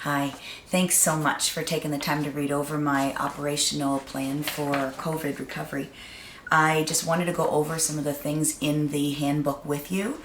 Hi, thanks so much for taking the time to read over my operational plan for COVID recovery. I just wanted to go over some of the things in the handbook with you.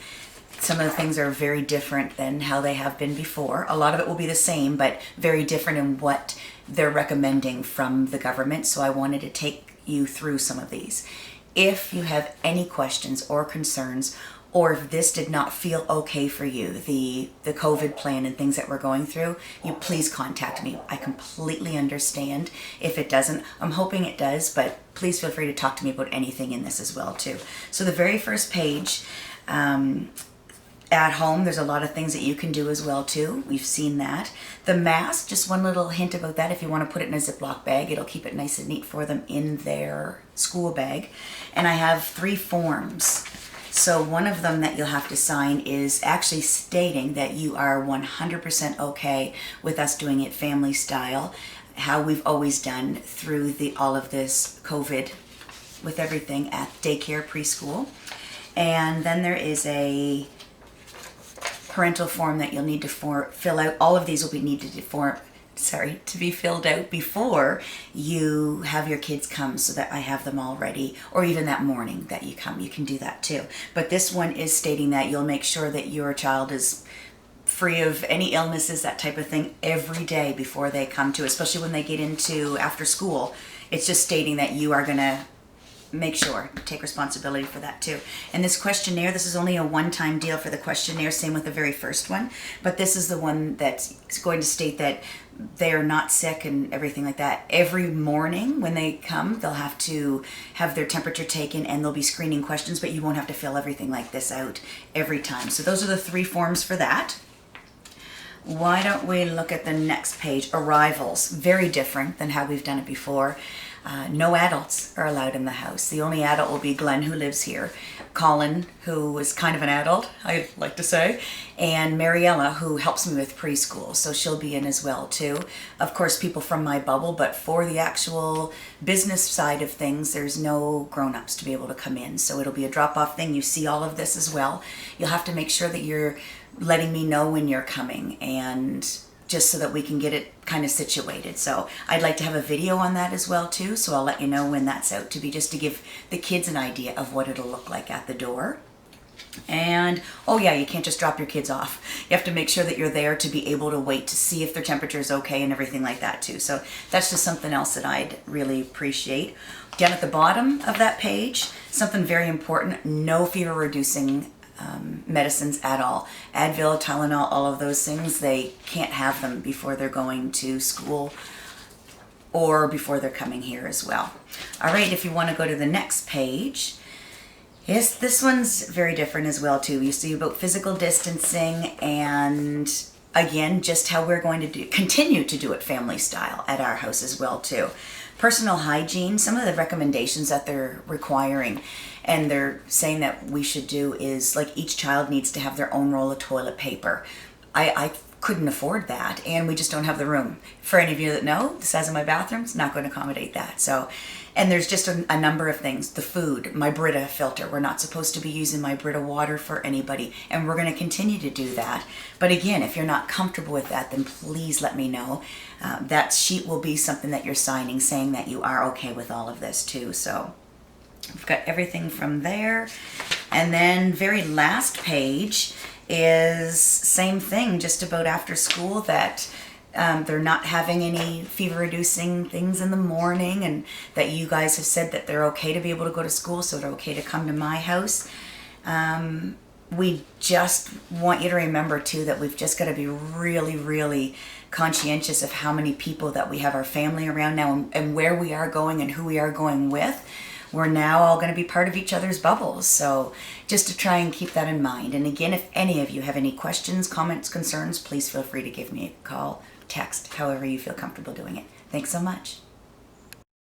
Some of the things are very different than how they have been before. A lot of it will be the same, but very different in what they're recommending from the government. So I wanted to take you through some of these. If you have any questions or concerns, or if this did not feel okay for you, the COVID plan and things that we're going through, you please contact me. I completely understand if it doesn't. I'm hoping it does, but please feel free to talk to me about anything in this as well too. So the very first page, at home, there's a lot of things that you can do as well too. We've seen that. The mask, just one little hint about that. If you want to put it in a Ziploc bag, it'll keep it nice and neat for them in their school bag. And I have 3 forms. So one of them that you'll have to sign is actually stating that you are 100% okay with us doing it family style, how we've always done through all of this COVID with everything at daycare, preschool. And then there is a parental form that you'll need to fill out. All of these will be needed to be filled out before you have your kids come, so that I have them all ready, or even that morning that you come, you can do that too. But this one is stating that you'll make sure that your child is free of any illnesses, that type of thing, every day before they come to, especially when they get into after school. It's just stating that you are gonna make sure, take responsibility for that too. And this questionnaire, this is only a one-time deal for the questionnaire, same with the very first one, but this is the one that's going to state that they are not sick and everything like that. Every morning when they come, they'll have to have their temperature taken and they'll be screening questions, but you won't have to fill everything like this out every time. So those are the 3 forms for that. Why don't we look at the next page? Arrivals, very different than how we've done it before. No adults are allowed in the house. The only adult will be Glenn, who lives here, Colin, who is kind of an adult, I'd like to say, and Mariella, who helps me with preschool, so she'll be in as well too. Of course, people from my bubble, but for the actual business side of things, there's no grown-ups to be able to come in, so it'll be a drop-off thing. You see all of this as well. You'll have to make sure that you're letting me know when you're coming, and just so that we can get it kind of situated. So I'd like to have a video on that as well too, so I'll let you know when that's out to be, just to give the kids an idea of what it'll look like at the door. And oh yeah, you can't just drop your kids off. You have to make sure that you're there to be able to wait to see if their temperature is okay and everything like that too. So that's just something else that I'd really appreciate. Down at the bottom of that page, something very important: no fever reducing medicines at all. Advil, Tylenol, all of those things, they can't have them before they're going to school or before they're coming here as well. All right, if you want to go to the next page, yes, this one's very different as well too. You see about physical distancing, and again, just how we're going to continue to do it family style at our house as well too. Personal hygiene, some of the recommendations that they're requiring and they're saying that we should do is, like, each child needs to have their own roll of toilet paper. I couldn't afford that, and we just don't have the room. For any of you that know, the size of my bathroom's not going to accommodate that. So, and there's just a number of things. The food, my Brita filter, we're not supposed to be using my Brita water for anybody, and we're going to continue to do that. But again, if you're not comfortable with that, then please let me know. That sheet will be something that you're signing, saying that you are okay with all of this too. So we've got everything from there. And then very last page is same thing, just about after school, that they're not having any fever reducing things in the morning, and that you guys have said that they're okay to be able to go to school, so they're okay to come to my house. We just want you to remember too that we've just got to be really, really conscientious of how many people that we have our family around now, and where we are going and who we are going with. We're now all going to be part of each other's bubbles, so just to try and keep that in mind. And again, if any of you have any questions, comments, concerns, please feel free to give me a call, text, however you feel comfortable doing it. Thanks so much.